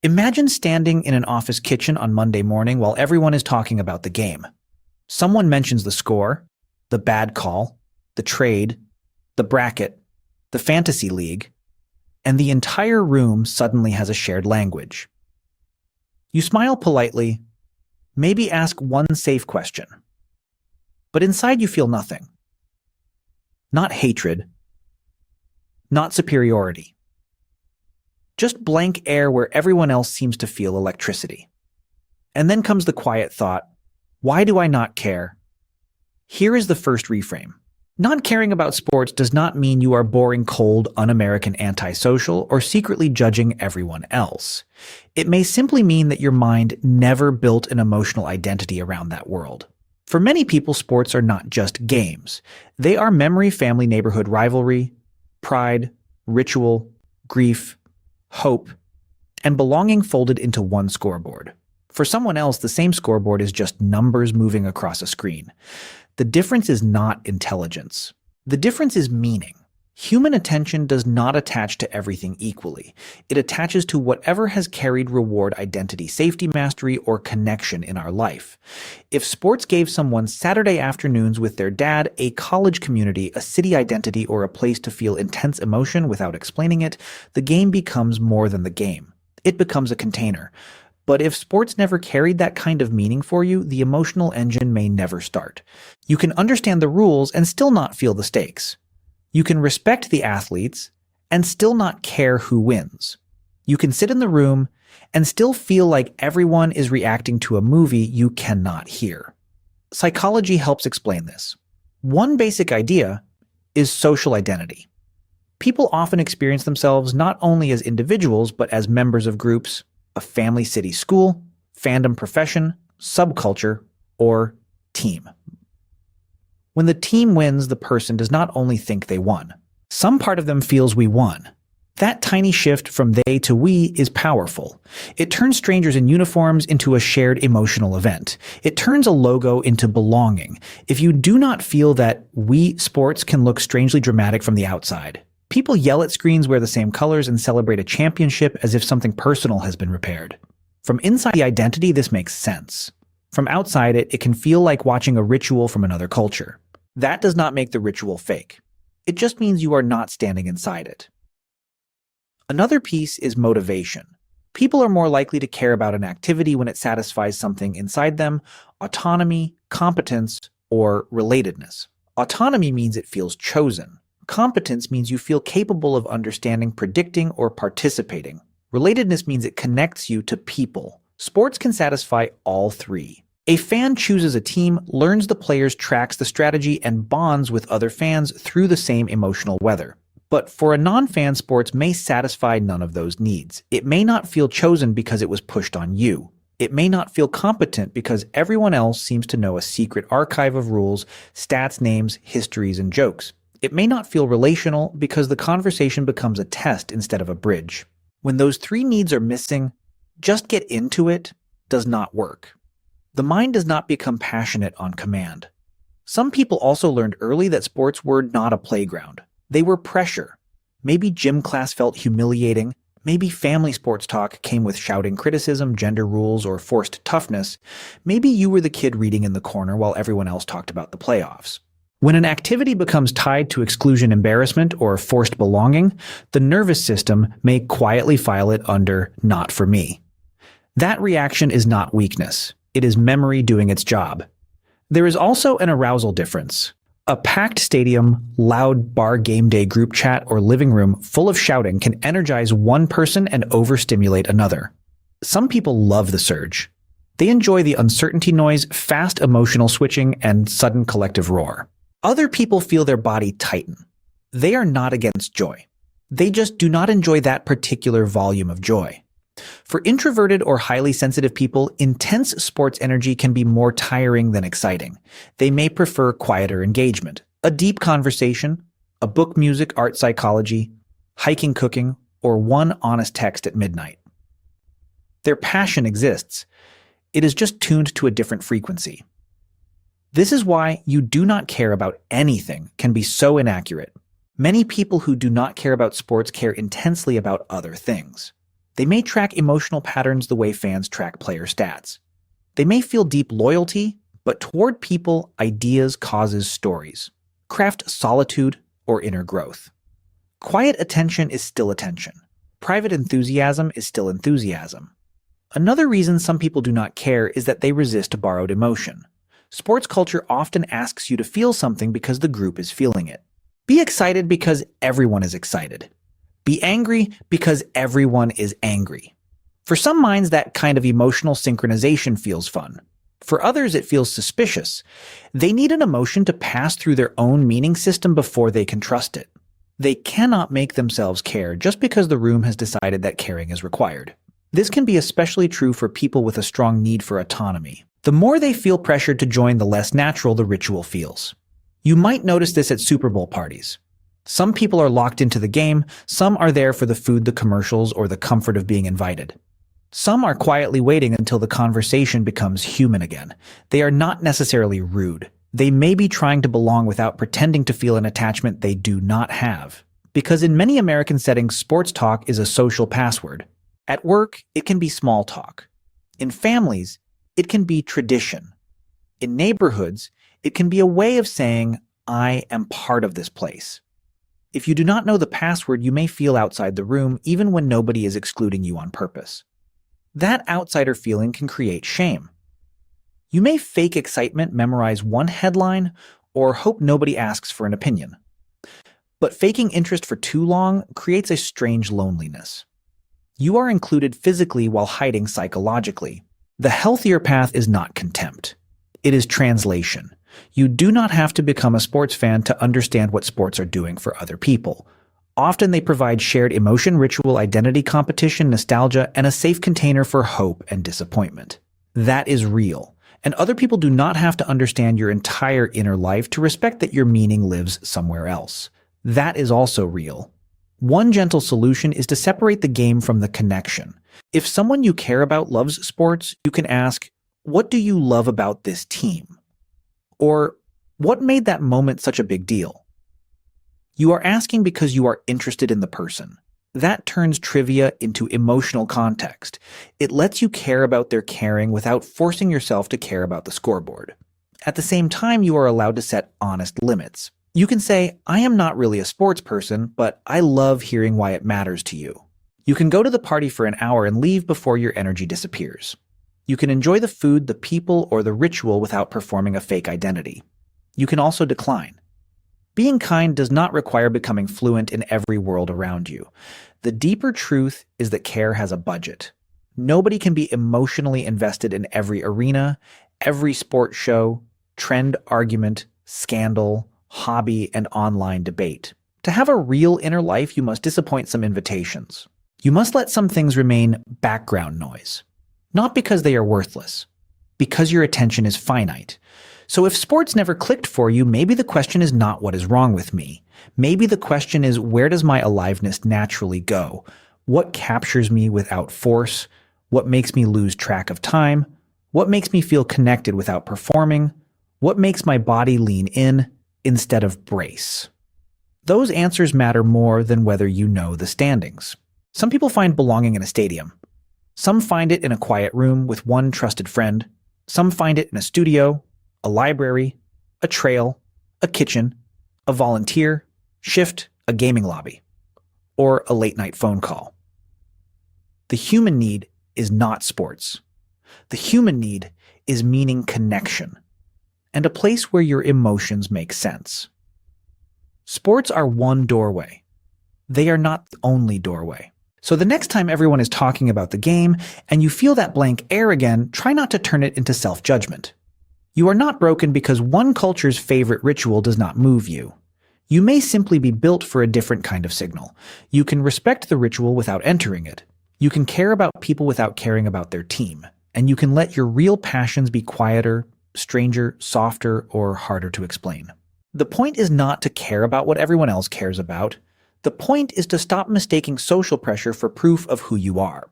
Imagine standing in an office kitchen on Monday morning while everyone is talking about the game. Someone mentions the score, the bad call, the trade, the bracket, the fantasy league, and the entire room suddenly has a shared language. You smile politely, maybe ask one safe question. But inside you feel nothing. Not hatred, not superiority. Just blank air where everyone else seems to feel electricity. And then comes the quiet thought, why do I not care? Here is the first reframe. Not caring about sports does not mean you are boring, cold, un-American, antisocial, or secretly judging everyone else. It may simply mean that your mind never built an emotional identity around that world. For many people, sports are not just games. They are memory, family, neighborhood, rivalry, pride, ritual, grief, hope, and belonging folded into one scoreboard. For someone else, the same scoreboard is just numbers moving across a screen. The difference is not intelligence. The difference is meaning. Human attention does not attach to everything equally. It attaches to whatever has carried reward, identity, safety, mastery, or connection in our life. If sports gave someone Saturday afternoons with their dad, a college community, a city identity, or a place to feel intense emotion without explaining it, the game becomes more than the game. It becomes a container. But if sports never carried that kind of meaning for you, the emotional engine may never start. You can understand the rules and still not feel the stakes. You can respect the athletes and still not care who wins. You can sit in the room and still feel like everyone is reacting to a movie you cannot hear. Psychology helps explain this. One basic idea is social identity. People often experience themselves not only as individuals but as members of groups, a family, city, school, fandom, profession, subculture, or team. When the team wins, the person does not only think they won. Some part of them feels we won. That tiny shift from they to we is powerful. It turns strangers in uniforms into a shared emotional event. It turns a logo into belonging. If you do not feel that, we sports can look strangely dramatic from the outside. People yell at screens, wear the same colors, and celebrate a championship as if something personal has been repaired. From inside the identity, this makes sense. From outside it, it can feel like watching a ritual from another culture. That does not make the ritual fake. It just means you are not standing inside it. Another piece is motivation. People are more likely to care about an activity when it satisfies something inside them: autonomy, competence, or relatedness. Autonomy means it feels chosen. Competence means you feel capable of understanding, predicting, or participating. Relatedness means it connects you to people. Sports can satisfy all three. A fan chooses a team, learns the players, tracks the strategy, and bonds with other fans through the same emotional weather. But for a non-fan, sports may satisfy none of those needs. It may not feel chosen because it was pushed on you. It may not feel competent because everyone else seems to know a secret archive of rules, stats, names, histories, and jokes. It may not feel relational because the conversation becomes a test instead of a bridge. When those three needs are missing, just get into it does not work. The mind does not become passionate on command. Some people also learned early that sports were not a playground. They were pressure. Maybe gym class felt humiliating. Maybe family sports talk came with shouting criticism, gender rules, or forced toughness. Maybe you were the kid reading in the corner while everyone else talked about the playoffs. When an activity becomes tied to exclusion, embarrassment, or forced belonging, the nervous system may quietly file it under "not for me." That reaction is not weakness. It is memory doing its job. There is also an arousal difference. A packed stadium, loud bar, game day group chat, or living room full of shouting can energize one person and overstimulate another. Some people love the surge. They enjoy the uncertainty noise, fast emotional switching, and sudden collective roar. Other people feel their body tighten. They are not against joy. They just do not enjoy that particular volume of joy. For introverted or highly sensitive people, intense sports energy can be more tiring than exciting. They may prefer quieter engagement, a deep conversation, a book, music, art, psychology, hiking, cooking, or one honest text at midnight. Their passion exists. It is just tuned to a different frequency. This is why "you do not care about anything" can be so inaccurate. Many people who do not care about sports care intensely about other things. They may track emotional patterns the way fans track player stats. They may feel deep loyalty, but toward people, ideas, causes, stories. Craft solitude or inner growth. Quiet attention is still attention. Private enthusiasm is still enthusiasm. Another reason some people do not care is that they resist borrowed emotion. Sports culture often asks you to feel something because the group is feeling it. Be excited because everyone is excited. Be angry because everyone is angry. For some minds, that kind of emotional synchronization feels fun. For others, it feels suspicious. They need an emotion to pass through their own meaning system before they can trust it. They cannot make themselves care just because the room has decided that caring is required. This can be especially true for people with a strong need for autonomy. The more they feel pressured to join, the less natural the ritual feels. You might notice this at Super Bowl parties. Some people are locked into the game, some are there for the food, the commercials, or the comfort of being invited. Some are quietly waiting until the conversation becomes human again. They are not necessarily rude. They may be trying to belong without pretending to feel an attachment they do not have. Because in many American settings, sports talk is a social password. At work, it can be small talk. In families, it can be tradition. In neighborhoods, it can be a way of saying, I am part of this place. If you do not know the password, you may feel outside the room even when nobody is excluding you on purpose. That outsider feeling can create shame. You may fake excitement, memorize one headline, or hope nobody asks for an opinion. But faking interest for too long creates a strange loneliness. You are included physically while hiding psychologically. The healthier path is not contempt. It is translation. You do not have to become a sports fan to understand what sports are doing for other people. Often they provide shared emotion, ritual, identity, competition, nostalgia, and a safe container for hope and disappointment. That is real. And other people do not have to understand your entire inner life to respect that your meaning lives somewhere else. That is also real. One gentle solution is to separate the game from the connection. If someone you care about loves sports, you can ask, what do you love about this team? Or, what made that moment such a big deal? You are asking because you are interested in the person. That turns trivia into emotional context. It lets you care about their caring without forcing yourself to care about the scoreboard. At the same time, you are allowed to set honest limits. You can say, I am not really a sports person, but I love hearing why it matters to you. You can go to the party for an hour and leave before your energy disappears. You can enjoy the food, the people, or the ritual without performing a fake identity. You can also decline. Being kind does not require becoming fluent in every world around you. The deeper truth is that care has a budget. Nobody can be emotionally invested in every arena, every sports show, trend, argument, scandal, hobby, and online debate. To have a real inner life, you must disappoint some invitations. You must let some things remain background noise. Not because they are worthless, because your attention is finite. So if sports never clicked for you, maybe the question is not what is wrong with me. Maybe the question is, where does my aliveness naturally go? What captures me without force? What makes me lose track of time? What makes me feel connected without performing? What makes my body lean in instead of brace? Those answers matter more than whether you know the standings. Some people find belonging in a stadium. Some find it in a quiet room with one trusted friend. Some find it in a studio, a library, a trail, a kitchen, a volunteer, shift, a gaming lobby, or a late-night phone call. The human need is not sports. The human need is meaning, connection, and a place where your emotions make sense. Sports are one doorway. They are not the only doorway. So the next time everyone is talking about the game and you feel that blank air again, try not to turn it into self-judgment. You are not broken because one culture's favorite ritual does not move you. You may simply be built for a different kind of signal. You can respect the ritual without entering it. You can care about people without caring about their team. And you can let your real passions be quieter, stranger, softer, or harder to explain. The point is not to care about what everyone else cares about. The point is to stop mistaking social pressure for proof of who you are.